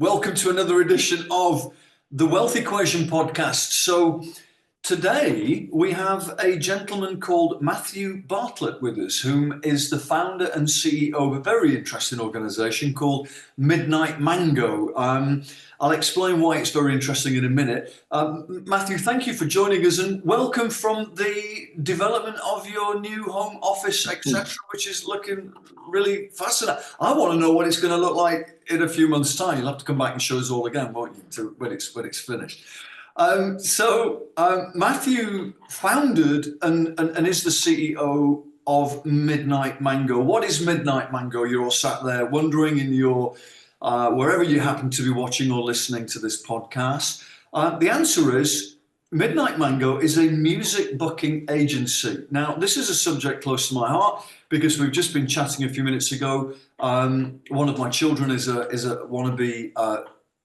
Welcome to another edition of the Wealth Equation podcast. So today we have a gentleman called Matthew Bartlett with us, whom is the founder and CEO of a very interesting organization called Midnight Mango. I'll explain why it's very interesting in a minute. Matthew, thank you for joining us and welcome from the development of your new home office, etc., which is looking really fascinating. I want to know what it's going to look like in a few months' time. You'll have to come back and show us all again, won't you, when it's finished. Matthew founded and is the CEO of Midnight Mango. What is Midnight Mango? You're all sat there wondering in your wherever you happen to be watching or listening to this podcast. The answer is Midnight Mango is a music booking agency. Now, this is a subject close to my heart because we've just been chatting a few minutes ago. One of my children is a wannabe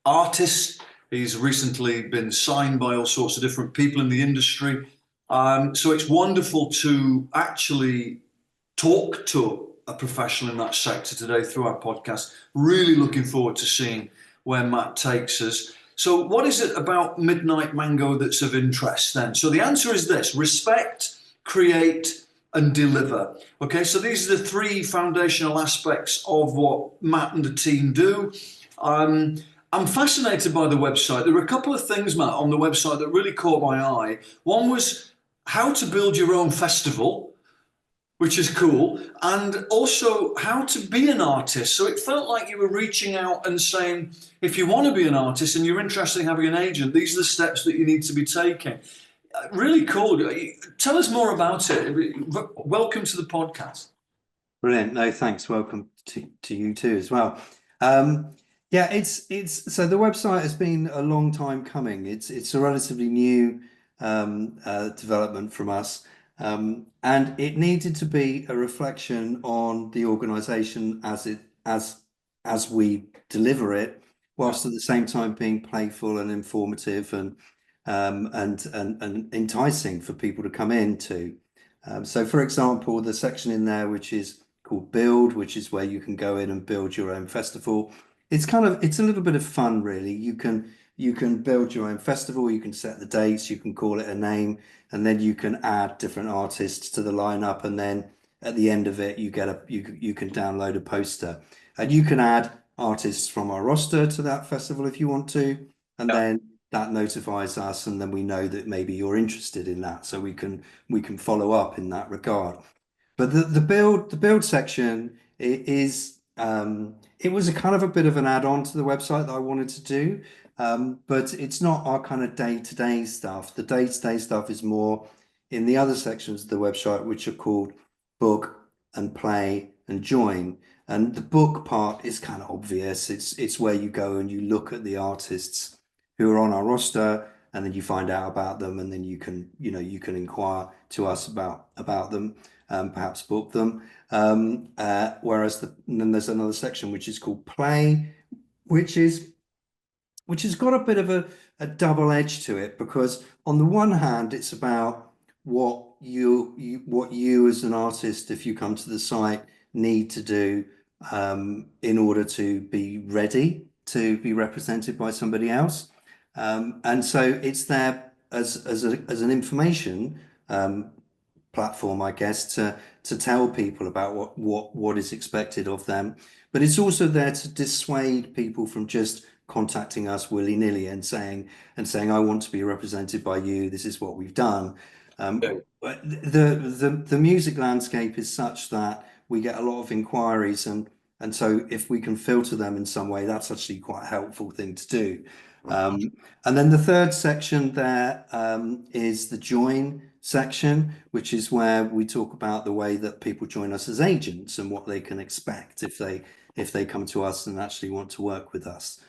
artist. He's recently been signed by all sorts of different people in the industry. So it's wonderful to actually talk to a professional in that sector today through our podcast. Really looking forward to seeing where Matt takes us. So what is it about Midnight Mango that's of interest then? So the answer is this: respect, create, and deliver. Okay, so these are the three foundational aspects of what Matt and the team do. I'm fascinated by the website. There were a couple of things, Matt, on the website that really caught my eye. One was how to build your own festival, which is cool, and also how to be an artist. So it felt like you were reaching out and saying, if you want to be an artist and you're interested in having an agent, these are the steps that you need to be taking. Really cool. Tell us more about it. Welcome to the podcast. Brilliant. No, thanks. Welcome to you too as well. Yeah, it's so the website has been a long time coming. It's a relatively new development from us. And it needed to be a reflection on the organization as we deliver it, whilst at the same time being playful and informative and enticing for people to come into. So, for example, the section in there which is called Build, which is where you can go in and build your own festival. It's a little bit of fun, really. You can build your own festival, you can set the dates, you can call it a name, and then you can add different artists to the lineup, and then at the end of it you can download a poster. And you can add artists from our roster to that festival if you want to, and then that notifies us, and then we know that maybe you're interested in that, so we can follow up in that regard. But the build section is it was a kind of a bit of an add-on to the website that I wanted to do. But it's not our kind of day-to-day stuff. The day-to-day stuff is more in the other sections of the website, which are called Book and Play and Join. And the book part is kind of obvious. It's where you go and you look at the artists who are on our roster, and then you find out about them, and then you can inquire to us about them, perhaps book them. Whereas then there's another section which is called Play, which has got a bit of a double edge to it, because on the one hand, it's about what you as an artist, if you come to the site, need to do in order to be ready to be represented by somebody else. And so it's there as an information platform, I guess, to tell people about what is expected of them. But it's also there to dissuade people from just contacting us willy-nilly and saying, I want to be represented by you. This is what we've done. The music landscape is such that we get a lot of inquiries, and so if we can filter them in some way, that's actually quite a helpful thing to do. And then the third section there is the Join section, which is where we talk about the way that people join us as agents and what they can expect if they come to us and actually want to work with us.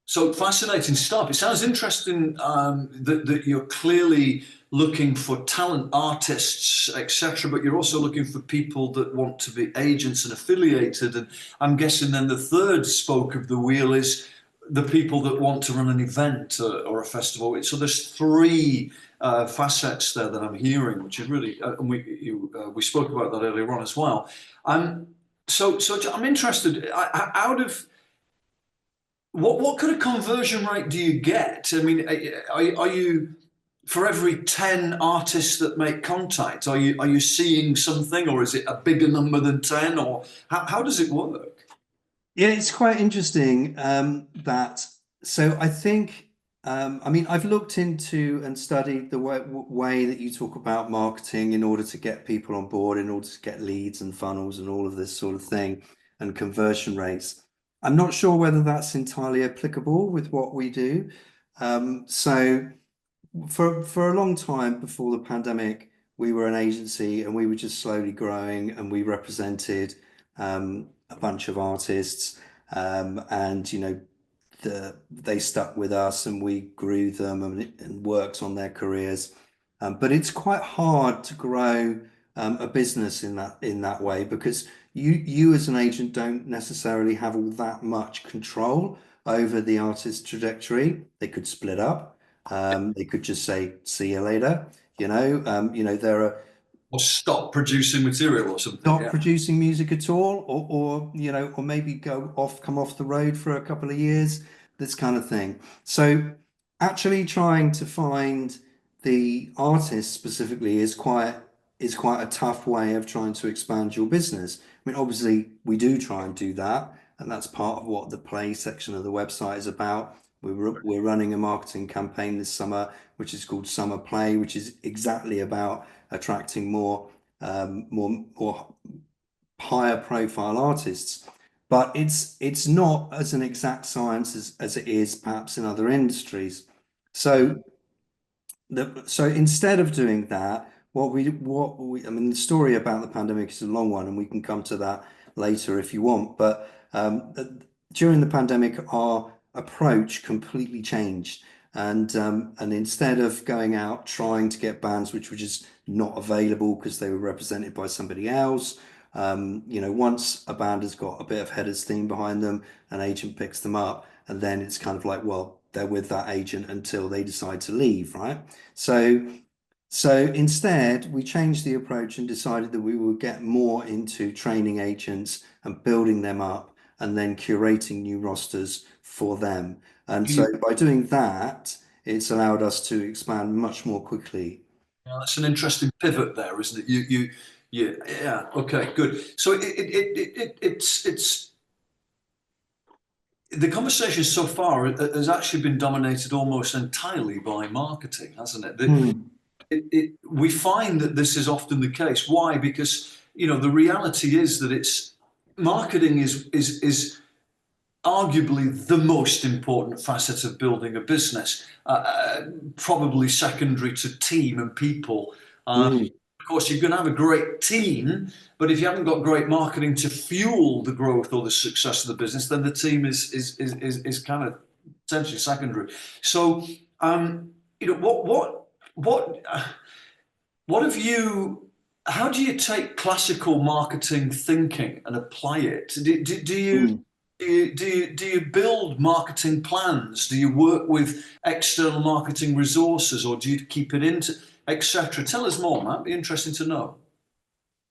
So fascinating stuff. It sounds interesting that you're clearly looking for talent artists, etc., but you're also looking for people that want to be agents and affiliated. And I'm guessing then the third spoke of the wheel is the people that want to run an event or a festival. So there's three facets there that I'm hearing, which is really, and we spoke about that earlier on as well. So I'm interested, out of what kind of conversion rate do you get? I mean, are you for every 10 artists that make contact, are you seeing something, or is it a bigger number than 10, or how does it work? Yeah, it's quite interesting that. So I think, I mean, I've looked into and studied the way that you talk about marketing in order to get people on board, in order to get leads and funnels and all of this sort of thing, and conversion rates. I'm not sure whether that's entirely applicable with what we do. So for a long time before the pandemic, we were an agency and we were just slowly growing, and we represented a bunch of artists, and they stuck with us and we grew them and worked on their careers. But it's quite hard to grow a business in that way, because you as an agent don't necessarily have all that much control over the artist's trajectory. They could split up. They could just say, "See you later." There are Or stop producing material or something? not Yeah. producing music at all, or maybe come off the road for a couple of years, this kind of thing. So actually trying to find the artist specifically is quite a tough way of trying to expand your business. I mean, obviously we do try and do that, and that's part of what the play section of the website is about. We're running a marketing campaign this summer, which is called Summer Play, which is exactly about attracting more higher profile artists. But it's not as an exact science as it is perhaps in other industries. So so instead of doing that, I mean, the story about the pandemic is a long one, and we can come to that later if you want. But during the pandemic, our approach completely changed, and instead of going out trying to get bands which were just not available because they were represented by somebody else, once a band has got a bit of head of steam behind them, an agent picks them up, and then it's kind of like, well, they're with that agent until they decide to leave, right? So, so instead, we changed the approach and decided that we would get more into training agents and building them up, and then curating new rosters for them. And so You, by doing that, it's allowed us to expand much more quickly. that's an interesting pivot there, isn't it? Yeah. Okay, good. So it's the conversation so far has actually been dominated almost entirely by marketing, hasn't it? Hmm. We find that this is often the case. Why? Because the reality is that it's marketing is arguably the most important facet of building a business, probably secondary to team and people. Hmm. Of course, you can have a great team, but if you haven't got great marketing to fuel the growth or the success of the business, then the team is kind of essentially secondary. So, you know, what have you? How do you take classical marketing thinking and apply it? Do you Hmm. do you build marketing plans? Do you work with external marketing resources, or do you keep it into etc.? Tell us more, man. It'd be interesting to know.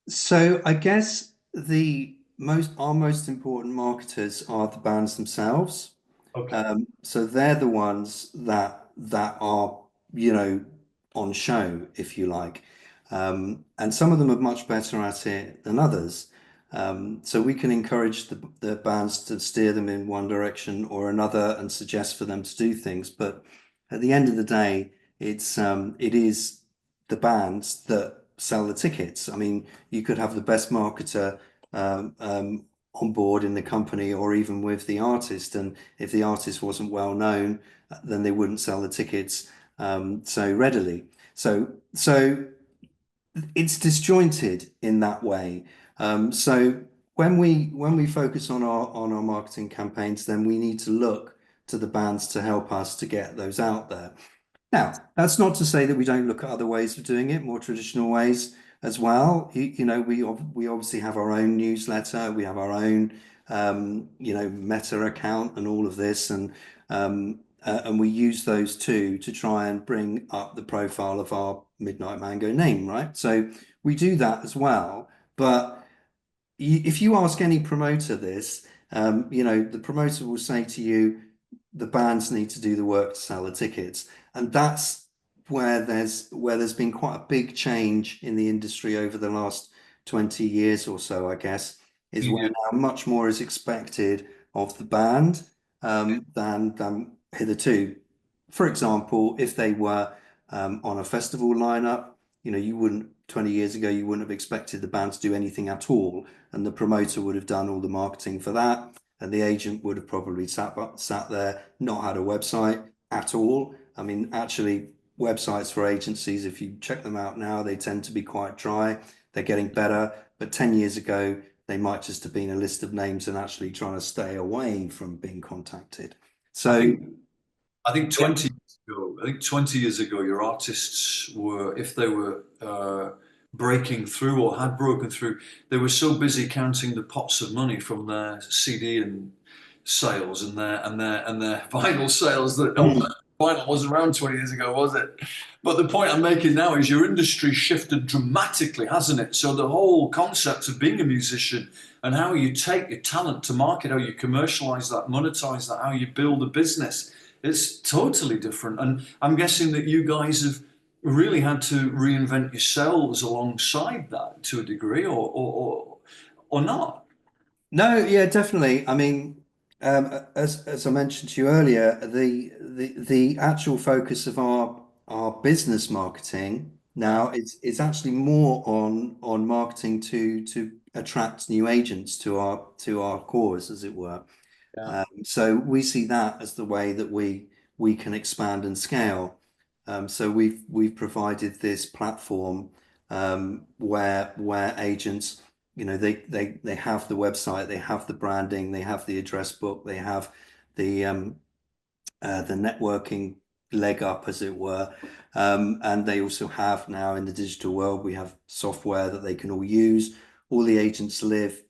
So I guess the most important marketers are the bands themselves. Okay. So they're the ones that are, you know, on show, if you like. And some of them are much better at it than others. So we can encourage the bands to steer them in one direction or another and suggest for them to do things. But at the end of the day, it is the bands that sell the tickets. I mean, you could have the best marketer on board in the company or even with the artist, and if the artist wasn't well known, then they wouldn't sell the tickets so readily. So it's disjointed in that way. So when we focus on our marketing campaigns, then we need to look to the bands to help us to get those out there. Now, that's not to say that we don't look at other ways of doing it, more traditional ways as well. We obviously have our own newsletter, we have our own Meta account and all of this, and we use those too to try and bring up the profile of our Midnight Mango name, right? So we do that as well. But if you ask any promoter this, the promoter will say to you, the bands need to do the work to sell the tickets, and that's where there's been quite a big change in the industry over the last 20 years or so, I guess, is where Yeah. now much more is expected of the band than hitherto. For example, if they were on a festival lineup, you wouldn't 20 years ago, you wouldn't have expected the band to do anything at all, and the promoter would have done all the marketing for that, and the agent would have probably sat there, not had a website at all. I mean, actually, websites for agencies, if you check them out now, they tend to be quite dry. They're getting better, but 10 years ago, they might just have been a list of names and actually trying to stay away from being contacted. I So, think I think yeah. 20 years ago, your artists were, if they were breaking through or had broken through, they were so busy counting the pots of money from their CD and sales and their vinyl sales that vinyl wasn't around 20 years ago, was it? But the point I'm making now is your industry shifted dramatically, hasn't it? So the whole concept of being a musician and how you take your talent to market, how you commercialize that, monetize that, how you build a business, it's totally different. And I'm guessing that you guys have really had to reinvent yourselves alongside that to a degree, or not. No, yeah, definitely. I mean, as I mentioned to you earlier, the actual focus of our business marketing now is actually more on marketing to attract new agents to our cause, as it were. Yeah. So we see that as the way that we can expand and scale. So we've provided this platform where agents, they have the website, they have the branding, they have the address book, they have the networking leg up, as it were. And they also have now in the digital world, we have software that they can all use. All the agents live,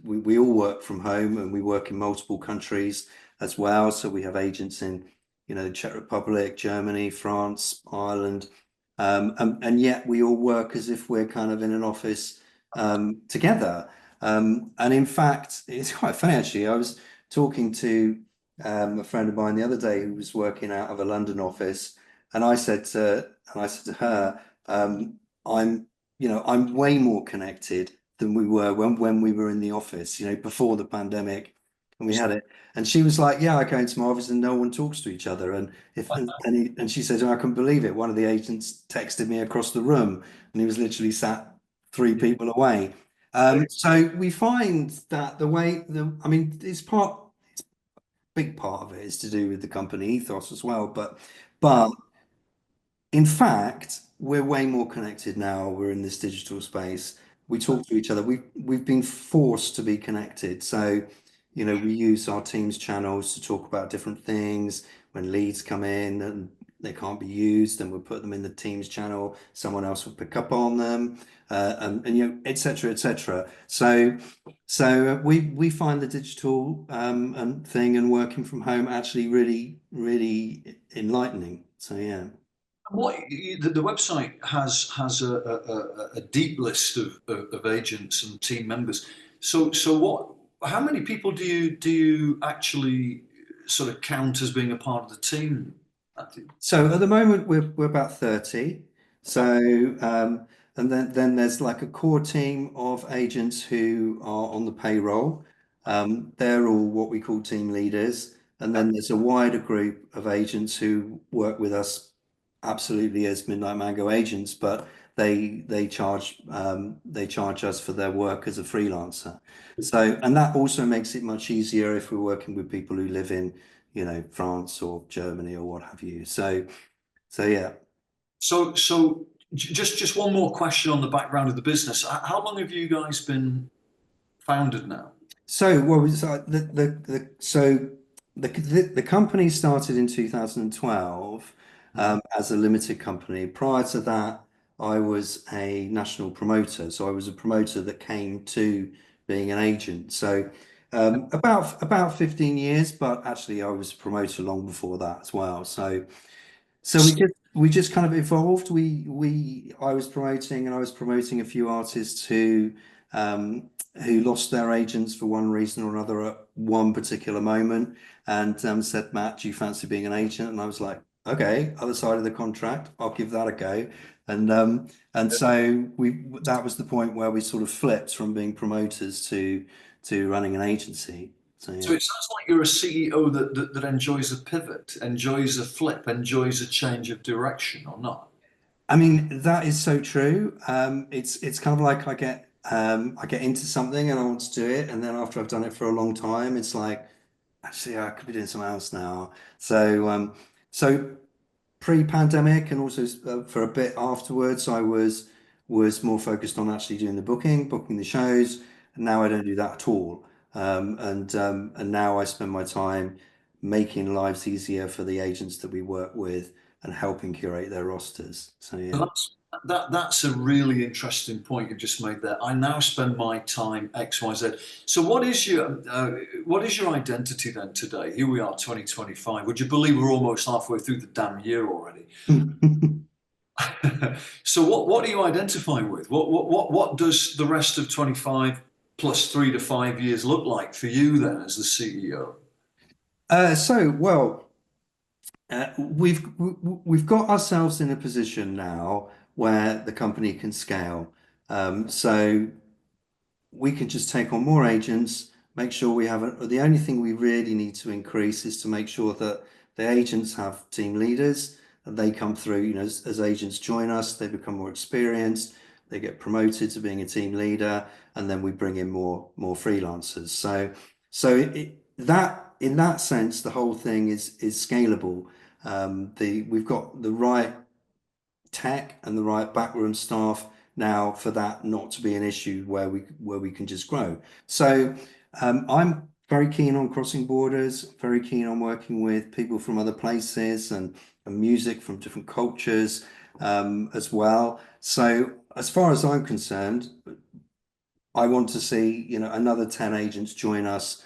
we all work from home and we work in multiple countries as well. So we have agents in, the Czech Republic, Germany, France, Ireland. And yet we all work as if we're kind of in an office together. And in fact, it's quite funny actually. I was talking to a friend of mine the other day who was working out of a London office, and I said to her, I'm way more connected than we were when we were in the office, before the pandemic, and we had it. And she was like, "Yeah, I go into my office and no one talks to each other." And if and she said, "I can believe it. One of the agents texted me across the room, and he was literally sat three people away." So we find that I mean, big part of it is to do with the company ethos as well. But in fact, we're way more connected now. We're in this digital space. We talk to each other. We've been forced to be connected. So, we use our Teams channels to talk about different things. When leads come in and they can't be used, then we'll put them in the Teams channel. Someone else will pick up on them, and et cetera, et cetera. So we find the digital and thing and working from home actually really, really enlightening. So yeah. The website has a deep list of agents and team members. So what? How many people do you actually sort of count as being a part of the team? So at the moment we're about 30. So and then there's like a core team of agents who are on the payroll. They're all what we call team leaders. And then there's a wider group of agents who work with us absolutely as Midnight Mango agents, but they charge us for their work as a freelancer. So and that also makes it much easier if we're working with people who live in France or Germany or what have you. So yeah. So just one more question on the background of the business. How long have you guys been founded now? So what was the company started in 2012 as a limited company. Prior to that, I was a national promoter. So I was a promoter that came to being an agent. So about 15 years, but actually I was a promoter long before that as well. So we just kind of evolved. I was promoting a few artists who lost their agents for one reason or another at one particular moment and said, Matt, do you fancy being an agent? And I was like, okay, other side of the contract, I'll give that a go. And so that was the point where we sort of flipped from being promoters to running an agency. So So yeah. it sounds like you're a CEO that enjoys a pivot, enjoys a flip, enjoys a change of direction, or not? I mean, that is so true. It's kind of like I get into something and I want to do it, and then after I've done it for a long time, it's like actually I could be doing something else now. So pre-pandemic and also for a bit afterwards, I was more focused on actually doing the booking the shows. And now I don't do that at all. And now I spend my time making lives easier for the agents that we work with and helping curate their rosters. So yeah. That's a really interesting point you just made there. I now spend my time X, Y, Z. So what is your identity then today? Here we are, 2025. Would you believe we're almost halfway through the damn year already? So what do you identify with? What does the rest of 25 plus 3 to 5 years look like for you then as the CEO? Well, we've got ourselves in a position now where the company can scale. So we can just take on more agents, make sure we have the only thing we really need to increase is to make sure that the agents have team leaders and they come through, as agents join us, they become more experienced, they get promoted to being a team leader, and then we bring in more freelancers. That in that sense, the whole thing is scalable. We've got the right tech and the right backroom staff now for that not to be an issue where we can just grow. So I'm very keen on crossing borders, very keen on working with people from other places and music from different cultures as well. So as far as I'm concerned, I want to see, another 10 agents join us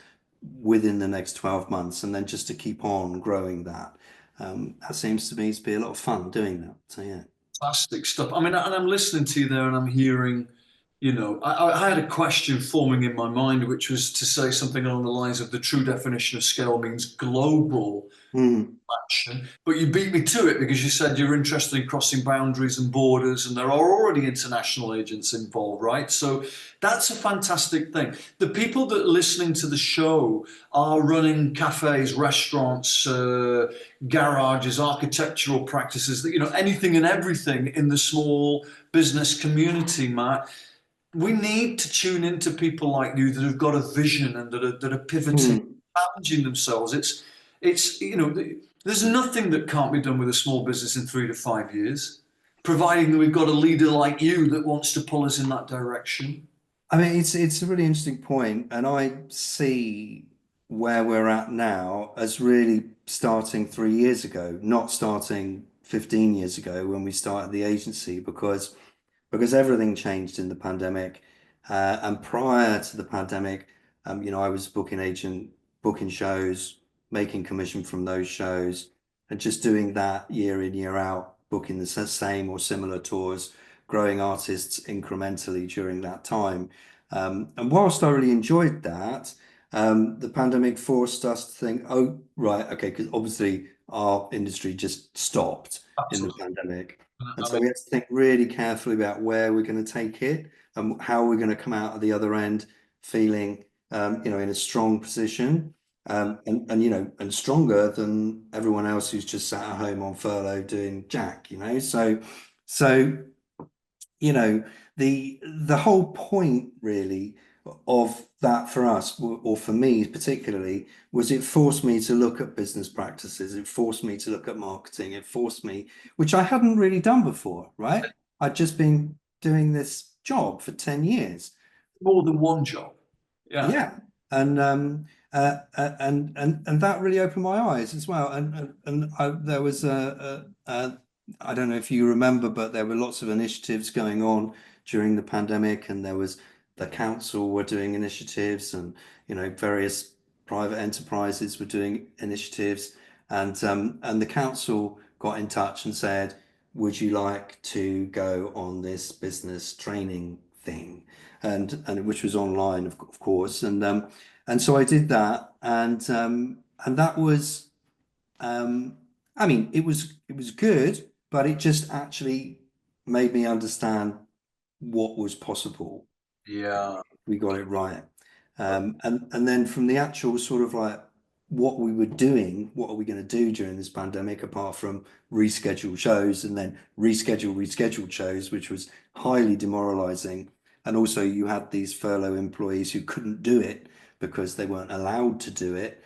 within the next 12 months and then just to keep on growing that. That seems to me to be a lot of fun doing that. So yeah. Fantastic stuff. I mean, and I'm listening to you there and I'm hearing, I had a question forming in my mind, which was to say something along the lines of the true definition of scale means global Mm, action. But you beat me to it because you said you're interested in crossing boundaries and borders, and there are already international agents involved, right? So that's a fantastic thing. The people that are listening to the show are running cafes, restaurants, garages, architectural practices, anything and everything in the small business community, Matt. We need to tune into people like you that have got a vision and that are pivoting, mm. challenging themselves. It's there's nothing that can't be done with a small business in 3 to 5 years, providing that we've got a leader like you that wants to pull us in that direction. I mean, it's a really interesting point, and I see where we're at now as really starting 3 years ago, not starting 15 years ago when we started the agency, because everything changed in the pandemic. And prior to the pandemic, I was booking agent, booking shows, making commission from those shows, and just doing that year in, year out, booking the same or similar tours, growing artists incrementally during that time. And whilst I really enjoyed that, the pandemic forced us to think, oh, right, okay, because obviously our industry just stopped in the Absolutely. pandemic. And I so mean, we have to think really carefully about where we're going to take it and how we're going to come out of the other end feeling, in a strong position, and stronger than everyone else who's just sat at home on furlough doing jack. So you know, the whole point really of that for us, or for me particularly, was it forced me to look at business practices. It forced me to look at marketing. It forced me, which I hadn't really done before, right? I'd just been doing this job for 10 years. more than one job. Yeah. Yeah. And that really opened my eyes as well. There was I don't know if you remember, but there were lots of initiatives going on during the pandemic, and there was the council were doing initiatives, and various private enterprises were doing initiatives, and the council got in touch and said, "Would you like to go on this business training thing?" And which was online, of course, And so I did that, and that was, I mean, it was good, but it just actually made me understand what was possible. Yeah. We got it right. And then from the actual sort of like what we were doing, what are we going to do during this pandemic, apart from reschedule shows and then reschedule shows, which was highly demoralizing. And also you had these furlough employees who couldn't do it because they weren't allowed to do it.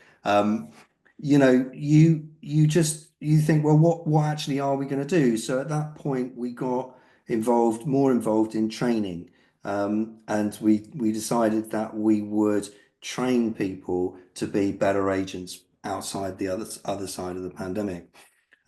You think, well, what actually are we going to do? So at that point, we got more involved in training. And we decided that we would train people to be better agents outside the other side of the pandemic.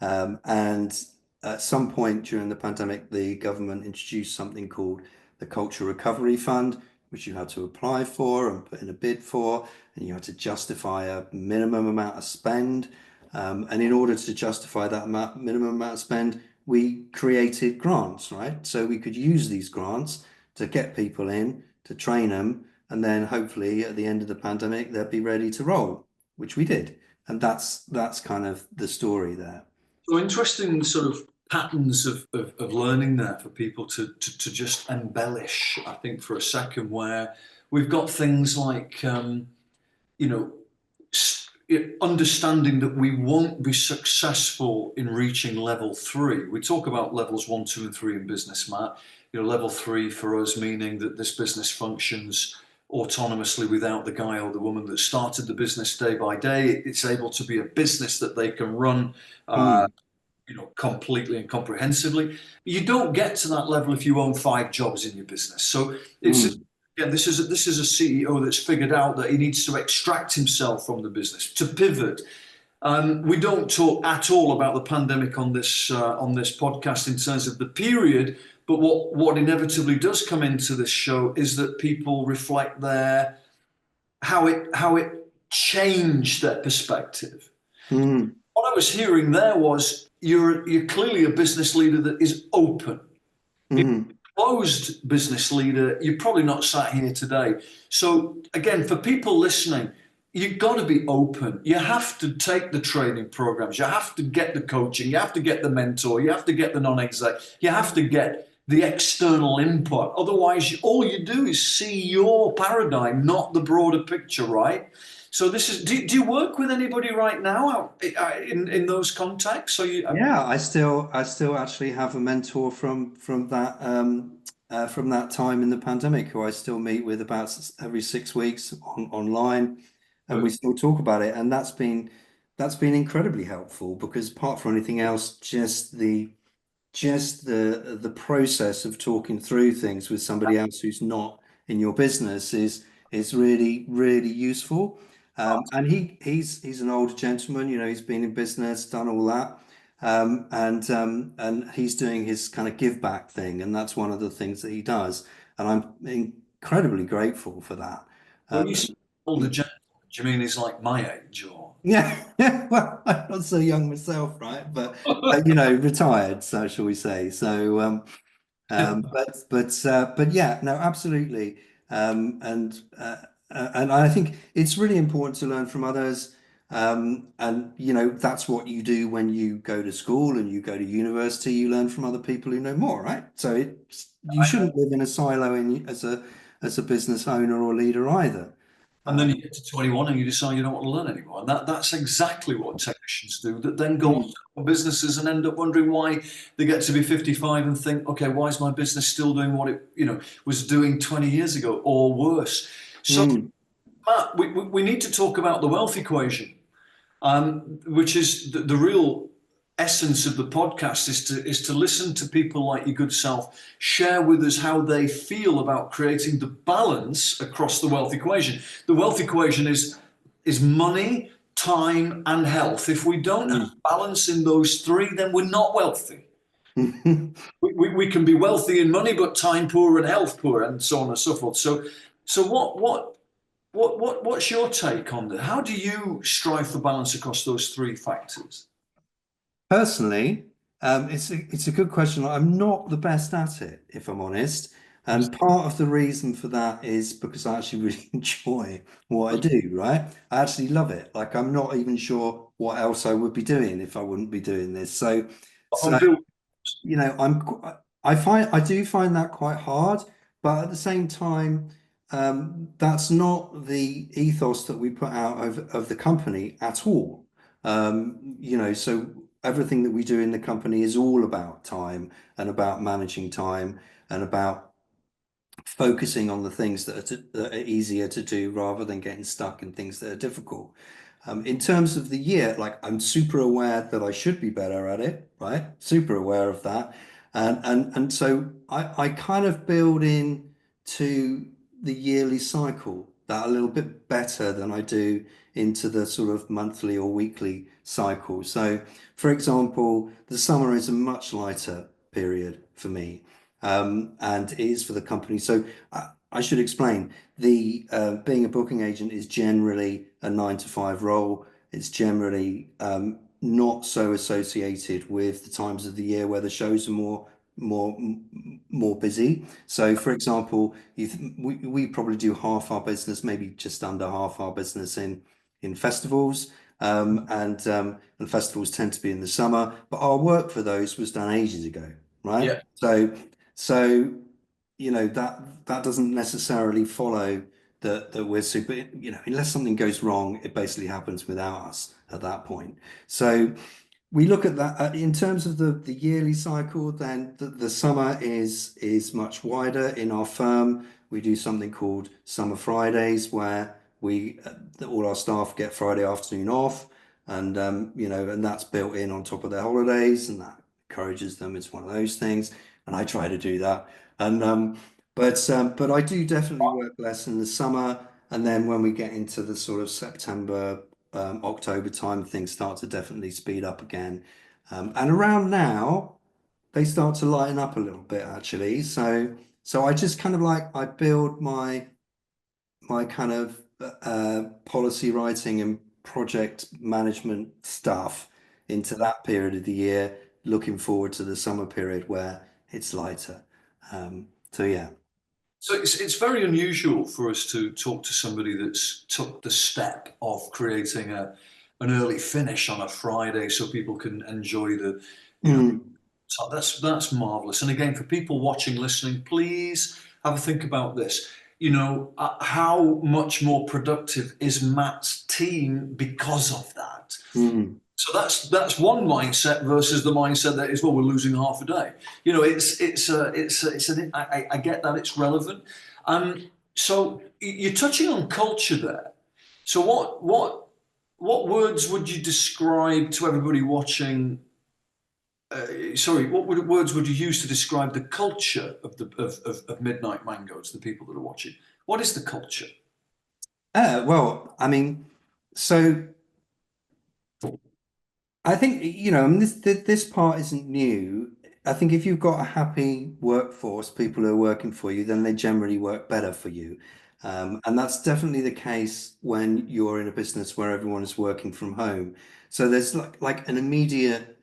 And at some point during the pandemic, the government introduced something called the Culture Recovery Fund, which you had to apply for and put in a bid for, and you had to justify a minimum amount of spend. And in order to justify that minimum amount of spend, we created grants, right? So we could use these grants to get people in, to train them, and then hopefully at the end of the pandemic, they'd be ready to roll, which we did. And that's kind of the story there. So interesting sort of patterns of learning there for people to just embellish, I think, for a second, where we've got things like, you know, understanding that we won't be successful in reaching level three. We talk about levels one, two, and three in business, Matt. Level three for us meaning that this business functions autonomously without the guy or the woman that started the business day by day. It's able to be a business that they can run, Mm, completely and comprehensively. You don't get to that level if you own 5 jobs in your business. So it's mm, again, this is a CEO that's figured out that he needs to extract himself from the business, to pivot. We don't talk at all about the pandemic on this podcast in terms of the period, but what inevitably does come into this show is that people reflect their how it changed their perspective. mm, What I was hearing there was you're clearly a business leader that is open. mm, Closed business leader, you're probably not sat here today. So again, for people listening, you've got to be open. You have to take the training programs. You have to get the coaching. You have to get the mentor. You have to get the non-exec. You have to get the external input. Otherwise, all you do is see your paradigm, not the broader picture, right? So this is. Do you work with anybody right now in those contexts? So you. Yeah, I still actually have a mentor from that time in the pandemic who I still meet with about every 6 weeks online, and we still talk about it. And that's been incredibly helpful because apart from anything else, just the process of talking through things with somebody else who's not in your business is really really useful. And he's an older gentleman, he's been in business, done all that, and he's doing his kind of give back thing, and that's one of the things that he does, and I'm incredibly grateful for that. When Um, you say older gentleman, do you mean he's like my age or? Yeah, well, I'm not so young myself, right? But retired, so shall we say? So, but yeah, no, absolutely. And I think it's really important to learn from others. And that's what you do when you go to school and you go to university. You learn from other people who know more, right? So you shouldn't live in a silo as a business owner or leader either. And then Um, you get to 21 and you decide you don't want to learn anymore. And that's exactly what technicians do, that then go on mm, to businesses and end up wondering why they get to be 55 and think, okay, why is my business still doing what it, was doing 20 years ago or worse? So, mm, Matt, we need to talk about the wealth equation, which is the real essence of the podcast is to listen to people like your good self share with us how they feel about creating the balance across the wealth equation. The wealth equation is money, time, and health. If we don't have mm. balance in those three, then we're not wealthy. Mm. We can be wealthy in money, but time poor and health poor, and so on and so forth. So what's your take on that? How do you strive for balance across those three factors? Personally, it's a good question. I'm not the best at it, if I'm honest. And part of the reason for that is because I actually really enjoy what I do, right? I actually love it. Like I'm not even sure what else I would be doing if I wouldn't be doing this. So I'm built. you know, I do find that quite hard, but at the same time, that's not the ethos that we put out of the company at all. You know, so everything that we do in the company is all about time and about managing time and about focusing on the things that are easier to do rather than getting stuck in things that are difficult. In terms of the year, like I'm super aware that I should be better at it, right? Super aware of that. And so I kind of build in to the yearly cycle that a little bit better than I do into the sort of monthly or weekly cycle. So, for example, the summer is a much lighter period for me, and it is for the company. So I should explain the being a booking agent is generally a 9 to 5 role. It's generally not so associated with the times of the year where the shows are more busy. So, for example, we probably do half our business, maybe just under half our business in festivals. And festivals tend to be in the summer, but our work for those was done ages ago, right? Yeah. So, you know, that doesn't necessarily follow that we're super, you know, unless something goes wrong, it basically happens without us at that point. So we look at that in terms of the yearly cycle, then the summer is much wider in our firm. We do something called Summer Fridays where we all our staff get Friday afternoon off, and you know, and that's built in on top of their holidays, and that encourages them. It's one of those things, and I try to do that. And but I do definitely work less in the summer, and then when we get into the sort of September, October time, things start to definitely speed up again. And around now, they start to lighten up a little bit actually. So I just kind of like I build my kind of policy writing and project management stuff into that period of the year, looking forward to the summer period where it's lighter. So yeah. So it's very unusual for us to talk to somebody that's took the step of creating an early finish on a Friday so people can enjoy the, you know, Mm, so that's marvelous. And again, for people watching, listening, please have a think about this. You know, how much more productive is Matt's team because of that? mm, So that's one mindset versus the mindset that is, well, we're losing half a day. You know, I get that it's relevant. So you're touching on culture there. So what words would you describe to everybody watching? Sorry, words would you use to describe the culture of of Midnight Mango to the people that are watching? What is the culture? well, I mean, so I think, you know, I mean, this part isn't new. I think if you've got a happy workforce, people who are working for you, then they generally work better for you. And that's definitely the case when you're in a business where everyone is working from home. So there's like an immediate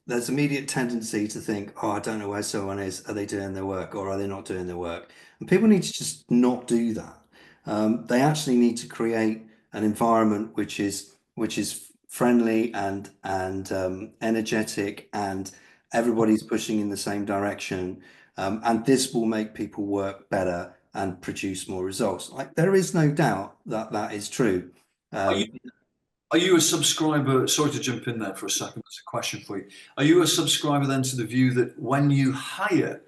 there's immediate tendency to think, oh, I don't know where someone is. Are they doing their work or are they not doing their work? And people need to just not do that. They actually need to create an environment which is friendly and energetic, and everybody's pushing in the same direction. And this will make people work better and produce more results. Like there is no doubt that that is true. Are you Um, are you a subscriber? Sorry to jump in there for a second. There's a question for you. Are you a subscriber then to the view that when you hire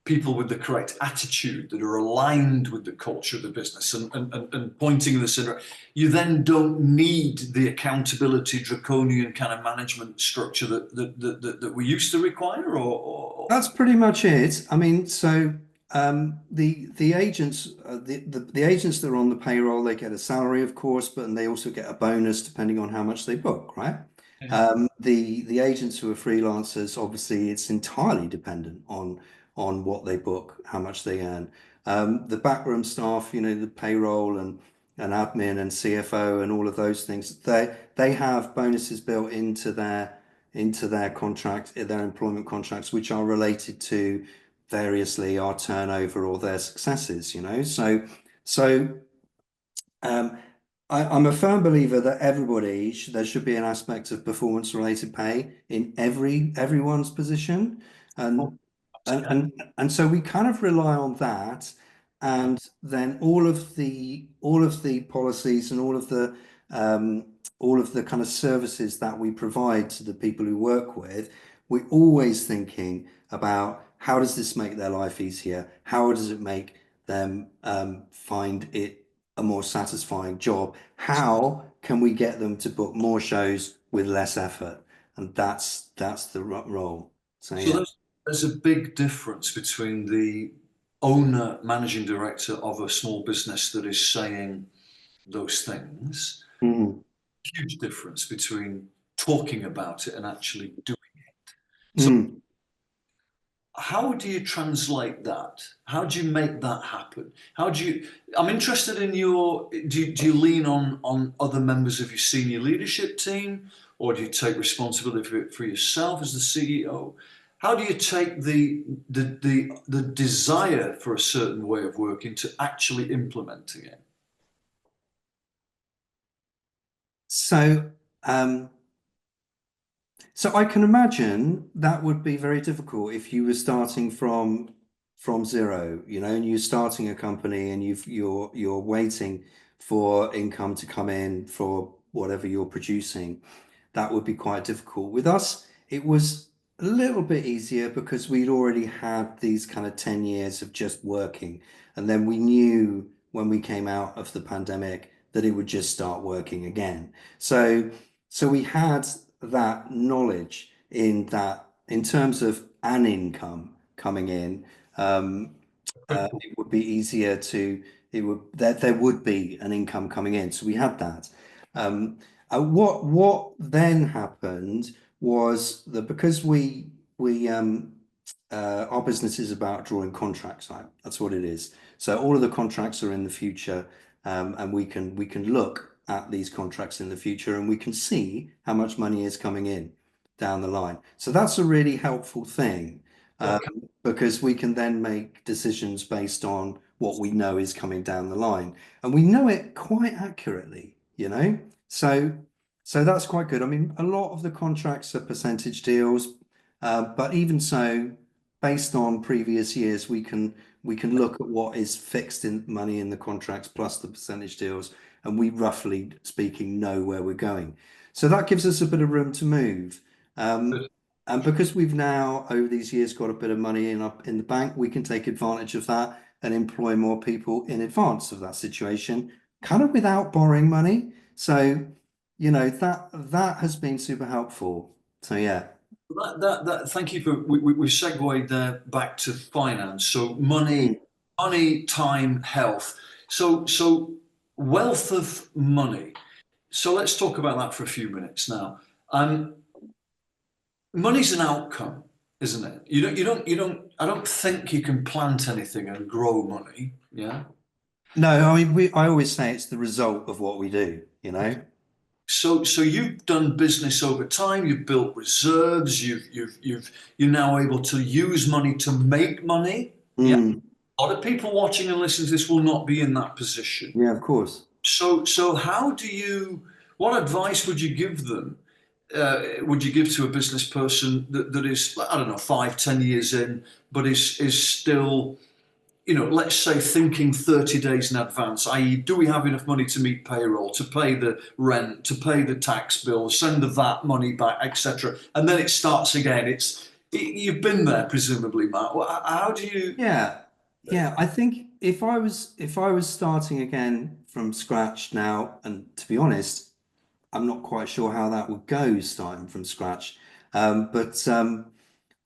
people with the correct attitude that are aligned with the culture of the business and pointing in the center, you then don't need the accountability draconian kind of management structure that we used to require, or That's pretty much it. I mean, so the agents the agents that are on the payroll, they get a salary, of course, but and they also get a bonus depending on how much they book, right? The agents who are freelancers, obviously, it's entirely dependent on what they book, how much they earn. The backroom staff, you know, the payroll and admin and CFO and all of those things, they have bonuses built into their contract, their employment contracts, which are related to variously our turnover or their successes, you know. So um, I'm a firm believer that there should be an aspect of performance related pay in everyone's position. Oh, And and so we kind of rely on that. And then all of the policies and all of the kind of services that we provide to the people who work with, we're always thinking about how does this make their life easier? How does it make them find it a more satisfying job? How can we get them to book more shows with less effort? And that's the role. So so yeah. there's a big difference between the owner, managing director of a small business that is saying those things. Mm, Huge difference between talking about it and actually doing. So mm. how do you translate that? How do you make that happen? How do you? I'm interested in do you lean on other members of your senior leadership team, or do you take responsibility for yourself as the CEO? How do you take the desire for a certain way of working to actually implementing it? So um so I can imagine that would be very difficult if you were starting from zero, you know, and you're starting a company and you're waiting for income to come in for whatever you're producing. That would be quite difficult. With us, it was a little bit easier because we'd already had these kind of 10 years of just working. And then we knew when we came out of the pandemic that it would just start working again. So we had that knowledge in that in terms of an income coming in, um, it would be easier to it would there would be an income coming in. So we had that. Um, what then happened was that because we our business is about drawing contracts out. That's what it is. So all of the contracts are in the future, and we can look at these contracts in the future, and we can see how much money is coming in down the line. So that's a really helpful thing, um, Okay. because we can then make decisions based on what we know is coming down the line, and we know it quite accurately, you know. So that's quite good. I mean, a lot of the contracts are percentage deals, but even so, based on previous years, we can look at what is fixed in money in the contracts plus the percentage deals, and we roughly speaking know where we're going. So that gives us a bit of room to move. Um, and because we've now over these years got a bit of money in the bank, we can take advantage of that and employ more people in advance of that situation, kind of without borrowing money. So, you know, that has been super helpful. So yeah. Thank you for we segued there back to finance. So Mm. money, time, health. So wealth of money. So let's talk about that for a few minutes now. Um, Money's an outcome, isn't it? I don't think you can plant anything and grow money. Yeah. No, I mean I always say it's the result of what we do, you know? So you've done business over time. You've built reserves. You're now able to use money to make money. Yeah. Mm. A lot of people watching and listening to this will not be in that position. Yeah, of course. So what advice would you give them? Would you give to a business person that is, I don't know, 5, 10 years in, but is still, let's say thinking 30 days in advance, i.e., do we have enough money to meet payroll, to pay the rent, to pay the tax bill, send the VAT money back, etc. And then it starts again. You've been there, presumably, Matt. How do you? Yeah. Yeah, I think if I was starting again from scratch now, and to be honest, I'm not quite sure how that would go starting from scratch. But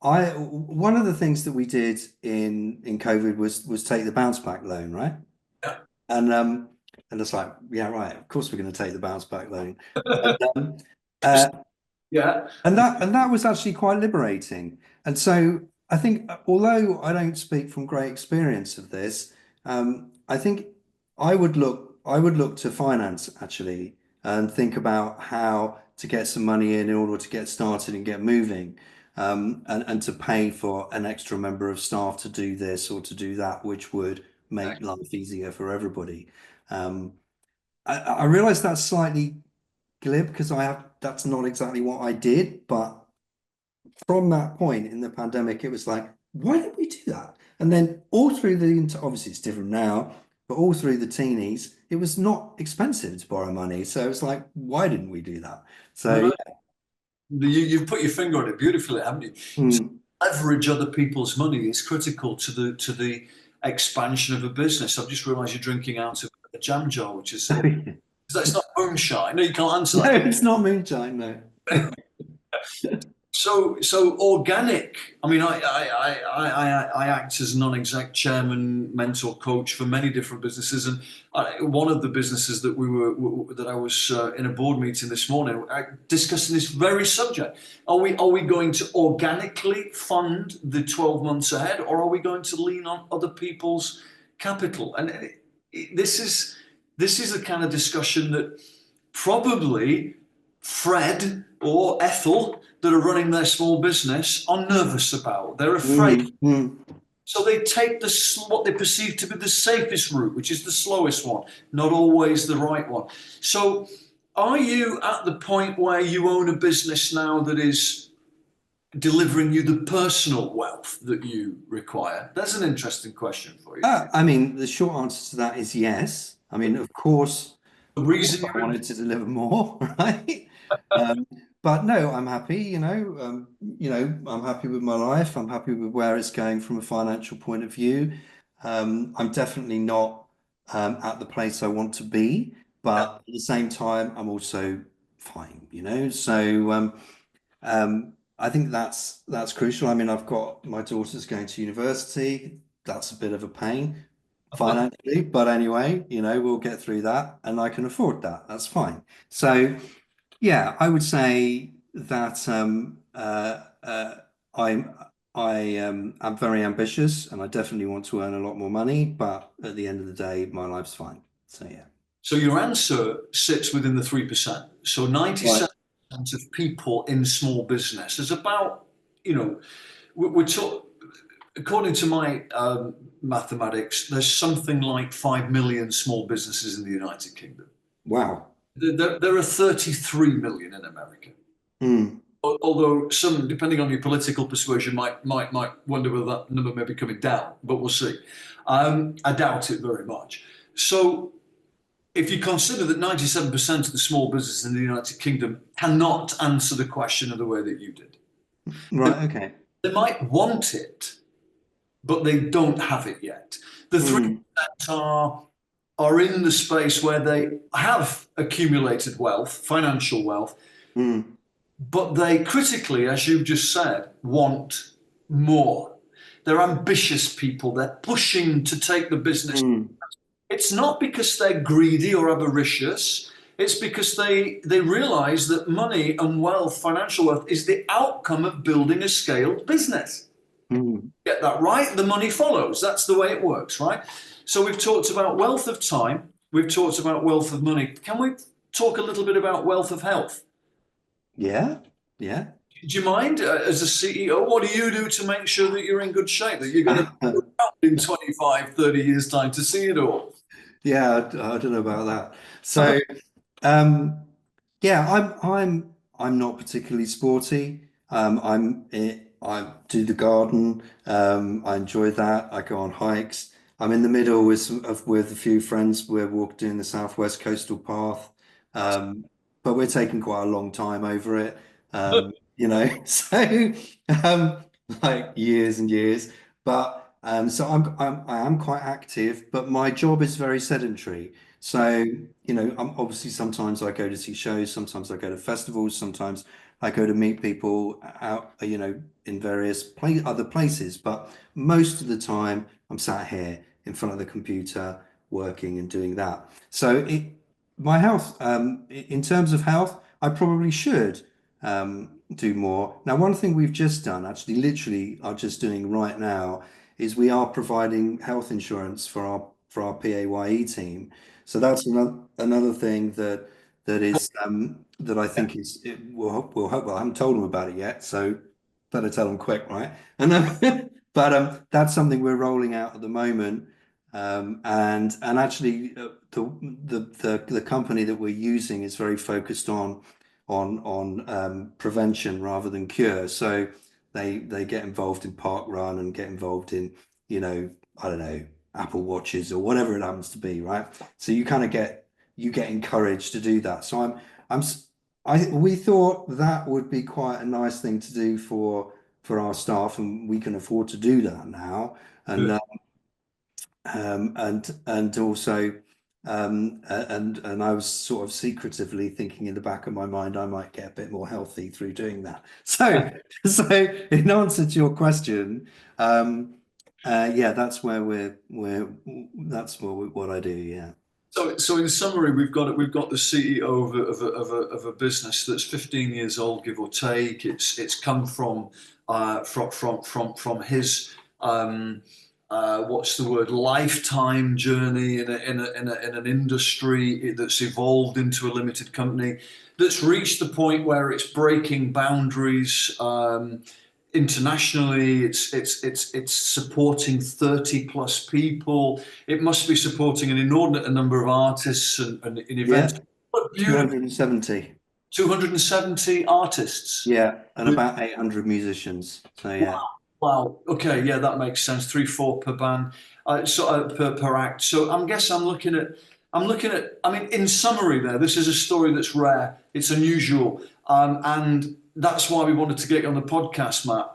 I one of the things that we did in COVID was take the bounce back loan, right? And and it's like, yeah, right, of course we're going to take the bounce back loan. And, uh, Yeah. and that was actually quite liberating. And so I think, although I don't speak from great experience of this, I think I would look to finance actually and think about how to get some money in order to get started and get moving. and to pay for an extra member of staff to do this or to do that, which would make life easier for everybody. Um, I realize that's slightly glib because that's not exactly what I did, but from that point in the pandemic, it was like, why did we do that? And then all through obviously it's different now, but all through the teenies, it was not expensive to borrow money. So it's like, why didn't we do that? So No, you've put your finger on it beautifully, haven't you? So mm. leverage other people's money is critical to the expansion of a business. I've just realised you're drinking out of a jam jar, which is that's not moonshine. No, you can't answer No, that. it's not moonshine, no. So organic. I mean, I act as non-exec chairman, mentor, coach for many different businesses, and one of the businesses that that I was in a board meeting this morning discussing this very subject. Are we going to organically fund the 12 months ahead, or are we going to lean on other people's capital? And this is the kind of discussion that probably Fred or Ethel that are running their small business are nervous about. They're afraid. Mm, mm. So they take what they perceive to be the safest route, which is the slowest one, not always the right one. So are you at the point where you own a business now that is delivering you the personal wealth that you require? That's an interesting question for you. I mean, the short answer to that is yes. I mean, The of course, reason I you're in wanted to deliver more, right? Um, but no, I'm happy. I'm happy with my life. I'm happy with where it's going from a financial point of view. I'm definitely not at the place I want to be, but at the same time, I'm also fine. I think that's crucial. I mean, I've got my daughter's going to university. That's a bit of a pain financially, but anyway, we'll get through that, and I can afford that. That's fine. So, yeah, I would say that I'm I'm very ambitious, and I definitely want to earn a lot more money. But at the end of the day, my life's fine. So yeah, So your answer sits within the 3%. So right. 97% of people in small business is about, you know, we're talking, according to my mathematics, there's something like 5 million small businesses in the United Kingdom. Wow. There are 33 million in America. Hmm. Although some, depending on your political persuasion, might wonder whether that number may be coming down, but we'll see. I doubt it very much. So if you consider that 97% of the small businesses in the United Kingdom cannot answer the question in the way that you did, they, Right. Okay. they might want it, but they don't have it yet. The Hmm. 3% are in the space where they have accumulated wealth, financial wealth, Hmm. but they critically, as you've just said, want more. They're ambitious people. They're pushing to take the business. Hmm. It's not because they're greedy or avaricious. It's because they realize that money and wealth, financial wealth, is the outcome of building a scaled business. Hmm. Get that right, the money follows. That's the way it works, right? So we've talked about wealth of time. We've talked about wealth of money. Can we talk a little bit about wealth of health? Yeah. Yeah. Do you mind, as a CEO, what do you do to make sure that you're in good shape, that you're going to be around in 25, 30 years' time to see it all? Yeah, I don't know about that. So, um, yeah, I'm not particularly sporty. I do the garden. I enjoy that. I go on hikes. I'm in the middle with a few friends. We're walking doing the Southwest Coastal Path, um, but we're taking quite a long time over it. So like years and years. But so I am quite active, but my job is very sedentary. So, I'm obviously sometimes I go to see shows, sometimes I go to festivals, sometimes I go to meet people out, in various other places. But most of the time, I'm sat here in front of the computer working and doing that. So, my health, in terms of health, I probably should do more. Now, one thing we've just done, actually, literally, are just doing right now, is we are providing health insurance for our PAYE team. So that's another thing that is that I think is it will help. Well, I haven't told them about it yet. So better tell them quick, right? And but that's something we're rolling out at the moment. And actually, the company that we're using is very focused on prevention rather than cure. So they get involved in park run and get involved in, I don't know, Apple Watches or whatever it happens to be, right? So you kind of get encouraged to do that. So we thought that would be quite a nice thing to do for our staff, and we can afford to do that now. And and also and I was sort of secretively thinking in the back of my mind I might get a bit more healthy through doing that. So in answer to your question, yeah, that's where what I do. Yeah. So in summary, we've got the CEO of a business that's 15 years old, give or take. It's come from his what's the word, lifetime journey in an industry that's evolved into a limited company, that's reached the point where it's breaking boundaries. Internationally, it's supporting 30 plus people. It must be supporting an inordinate number of artists and in events. Yeah, 270. 270 artists. Yeah, and about 800 musicians. So yeah. Wow. Okay. Yeah, that makes sense. 3, 4 per band, per act. So I'm looking at. I mean, in summary, this is a story that's rare. It's unusual, and that's why we wanted to get you on the podcast, Matt.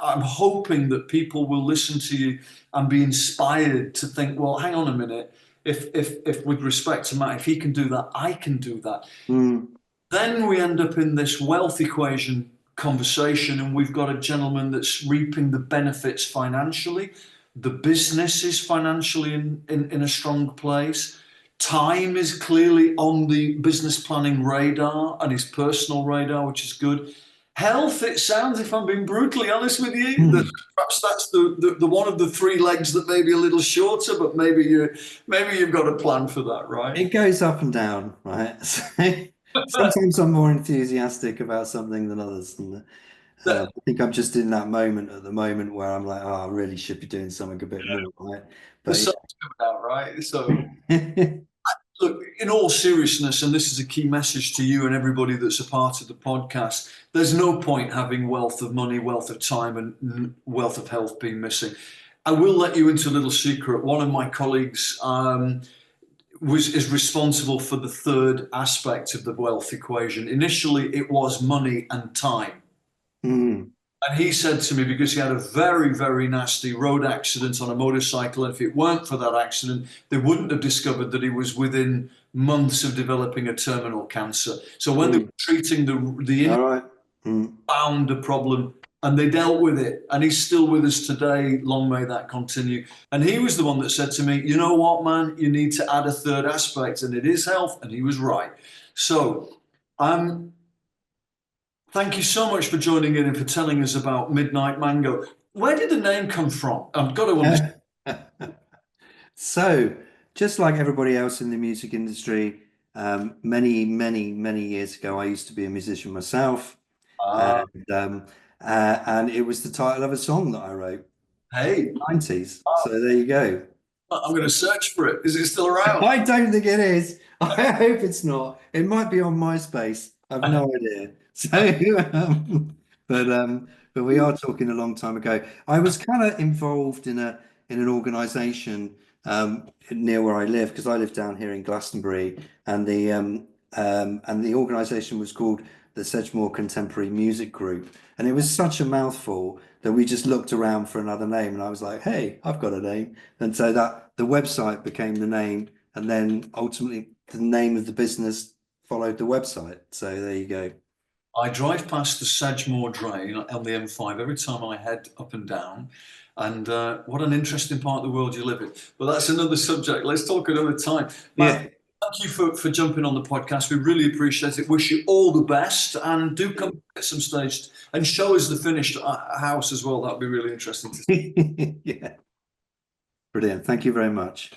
I'm hoping that people will listen to you and be inspired to think, well, hang on a minute. If with respect to Matt, if he can do that, I can do that. Then we end up in this wealth equation conversation, and we've got a gentleman that's reaping the benefits financially. The business is financially in a strong place. Time is clearly on the business planning radar and his personal radar, which is good. Health, it sounds, if I'm being brutally honest with you, that perhaps that's the one of the 3 legs that may be a little shorter, but maybe you've got a plan for that, right? It goes up and down, right? Sometimes I'm more enthusiastic about something than others. And I think I'm just in that moment at the moment where I'm like, oh, I really should be doing something a bit more, right? The But sun's coming out, right? So look, in all seriousness, and this is a key message to you and everybody that's a part of the podcast, there's no point having wealth of money, wealth of time, and wealth of health being missing. I will let you into a little secret. One of my colleagues is responsible for the third aspect of the wealth equation. Initially, it was money and time. And he said to me, because he had a very, very nasty road accident on a motorcycle, and if it weren't for that accident, they wouldn't have discovered that he was within months of developing a terminal cancer. So when they were treating the found a problem, and they dealt with it, and he's still with us today. Long may that continue. And he was the one that said to me, you know what, man, you need to add a third aspect, and it is health. And he was right. So thank you so much for joining in and for telling us about Midnight Mango. Where did the name come from? I've got to understand. So, just like everybody else in the music industry, many, many, many years ago, I used to be a musician myself. And it was the title of a song that I wrote. Hey, 90s. So there you go. I'm going to search for it. Is it still around? I don't think it is. I hope it's not. It might be on MySpace. I've no idea. So, but we are talking a long time ago. I was kind of involved in an organisation near where I live, because I live down here in Glastonbury, and the organisation was called the Sedgemoor Contemporary Music Group, and it was such a mouthful that we just looked around for another name, and I was like, hey, I've got a name. And so that the website became the name, and then ultimately the name of the business followed the website. So there you go. I drive past the Sedgemoor Drain on the M5 every time I head up and down. And what an interesting part of the world you live in. But that's another subject. Let's talk another time. Matt, thank you for jumping on the podcast. We really appreciate it. Wish you all the best. And do come at some stage and show us the finished house as well. That would be really interesting to see. Yeah. Brilliant. Thank you very much.